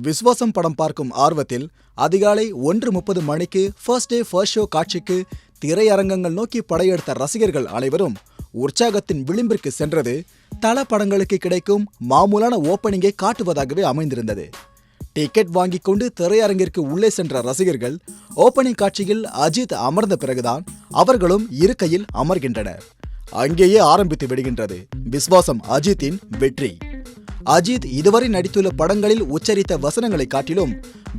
விஸ்வாசம் படம் பார்க்கும் ஆர்வத்தில் அதிகாலை 1:30 மணிக்கு ஃபர்ஸ்ட் டே ஃபர்ஸ்ட் ஷோ காட்சிக்கு திரையரங்கங்கள் நோக்கி படையெடுத்த ரசிகர்கள் அனைவரும் உற்சாகத்தின் விளிம்பிற்கு சென்றது தல படங்களுக்கு கிடைக்கும் மாமூலான ஓப்பனிங்கை காட்டுவதாகவே அமைந்திருந்தது. டிக்கெட் வாங்கிக் கொண்டு திரையரங்கிற்கு உள்ளே சென்ற ரசிகர்கள் ஓப்பனிங் காட்சியில் அஜித் அமர்ந்த பிறகுதான் அவர்களும் இருக்கையில் அமர்கின்றனர். அங்கேயே ஆரம்பித்து விடுகின்றது விஸ்வாசம் அஜித்தின் வெற்றி. அஜித் இதுவரை நடித்துள்ள படங்களில் உச்சரித்த வசனங்களை காட்டிலும்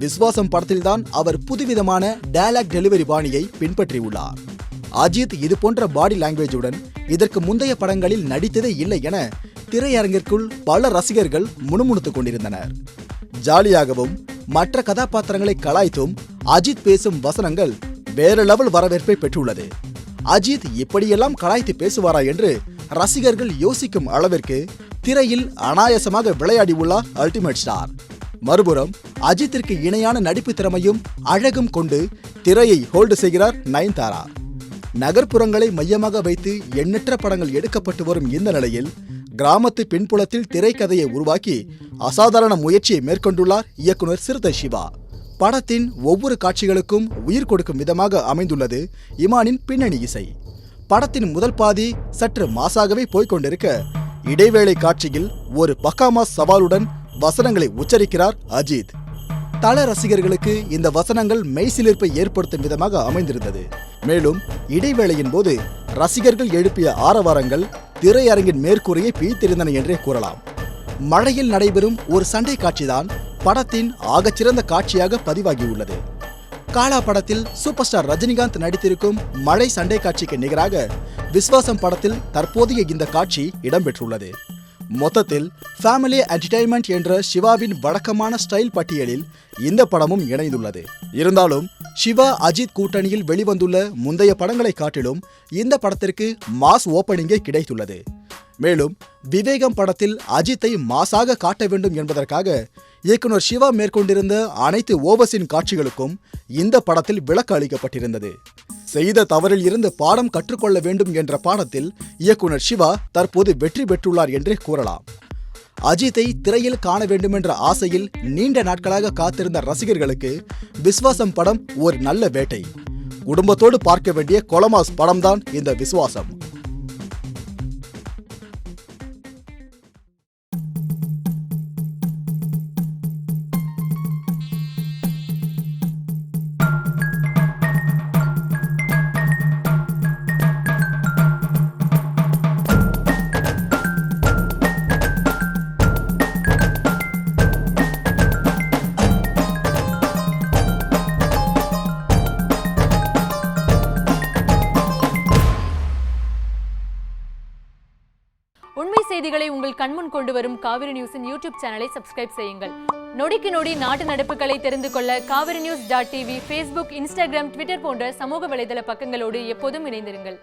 விஸ்வாசம் படத்தில்தான் அவர் புதுவிதமான டயலாக் டெலிவரி பாணியை பின்பற்றியுள்ளார். அஜித் இது போன்ற பாடி லாங்குவேஜுடன் இதற்கு முந்தைய படங்களில் நடித்ததே இல்லை என திரையரங்கிற்குள் பல ரசிகர்கள் முணுமுணுத்துக் கொண்டிருந்தனர். ஜாலியாகவும் மற்ற கதாபாத்திரங்களை கலாய்த்தும் அஜித் பேசும் வசனங்கள் வேற லெவல் வரவேற்பை பெற்றுள்ளது. அஜித் இப்படியெல்லாம் கலாய்த்து பேசுவாரா என்று ரசிகர்கள் யோசிக்கும் அளவிற்கு திரையில் அனாயாசமாக விளையாடியுள்ளார் அல்டிமேட் ஸ்டார். மறுபுறம் அஜித்திற்கு இணையான நடிப்பு திறமையும் அழகும் கொண்டு திரையை ஹோல்டு செய்கிறார் நயன்தாரா. நகர்ப்புறங்களை மையமாக வைத்து எண்ணற்ற படங்கள் எடுக்கப்பட்டு வரும் இந்த நிலையில் கிராமத்து பின்புலத்தில் திரைக்கதையை உருவாக்கி அசாதாரண முயற்சியை மேற்கொண்டுள்ளார் இயக்குனர் சிறுத்தை சிவா. படத்தின் ஒவ்வொரு காட்சிகளுக்கும் உயிர் கொடுக்கும் விதமாக அமைந்துள்ளது இமானின் பின்னணி இசை. படத்தின் முதல் பாதி சற்று மாசாகவே போய்கொண்டிருக்க இடைவேளை காட்சியில் ஒரு பக்காமாஸ் சவாலுடன் வசனங்களை உச்சரிக்கிறார் அஜித். தல ரசிகர்களுக்கு இந்த வசனங்கள் மெய்சிலிர்ப்பை ஏற்படுத்தும் விதமாக அமைந்திருந்தது. மேலும் இடைவேளையின் போது ரசிகர்கள் எழுப்பிய ஆரவாரங்கள் திரையரங்கின் மேற்கூரையை பீய்த்திருந்தன என்றே கூறலாம். மழையில் நடைபெறும் ஒரு சண்டை காட்சிதான் படத்தின் ஆகச்சிறந்த காட்சியாக பதிவாகியுள்ளது. காலா படத்தில் சூப்பர் ஸ்டார் ரஜினிகாந்த் நடித்திருக்கும் மழை சண்டை காட்சிக்கு நிகராக விஸ்வாசம் படத்தில் தற்போதைய இந்த காட்சி இடம்பெற்றுள்ளது. மொத்தத்தில் ஃபேமிலி என்டர்டெயின்மெண்ட் என்ற சிவாவின் வழக்கமான ஸ்டைல் பட்டியலில் இந்த படமும் இணைந்துள்ளது. இருந்தாலும் சிவா அஜித் கூட்டணியில் வெளிவந்துள்ள முந்தைய படங்களை காட்டிலும் இந்த படத்திற்கு மாஸ் ஓப்பனிங்கே கிடைத்துள்ளது. மேலும் விவேகம் படத்தில் அஜித்தை மாசாக காட்ட வேண்டும் என்பதற்காக இயக்குனர் சிவா மேற்கொண்டிருந்த அனைத்து ஓவர்சீன் காட்சிகளுக்கும் இந்த படத்தில் விளக்கு அளிக்கப்பட்டிருந்தது. செய்த தவறில் இருந்து பாடம் கற்றுக்கொள்ள வேண்டும் என்ற பாடத்தில் இயக்குனர் சிவா தற்போது வெற்றி பெற்றுள்ளார் என்றே கூறலாம். அஜித்தை திரையில் காண வேண்டுமென்ற ஆசையில் நீண்ட நாட்களாக காத்திருந்த ரசிகர்களுக்கு விஸ்வாசம் படம் ஒரு நல்ல வேட்டை. குடும்பத்தோடு பார்க்க வேண்டிய கொலமாஸ் படம்தான் இந்த விஸ்வாசம். உண்மை செய்திகளை உங்கள் கண்முன் கொண்டு வரும் காவிரி நியூஸின் யூடியூப் சேனலை சப்ஸ்கிரைப் செய்யுங்கள். நொடிக்கு நொடி நாட்டு நடப்புகளை தெரிந்து கொள்ள காவிரி நியூஸ்.tv, Facebook, Instagram, Twitter போன்ற சமூக வலைதள பக்கங்களோடு எப்போதும் இணைந்திருங்கள்.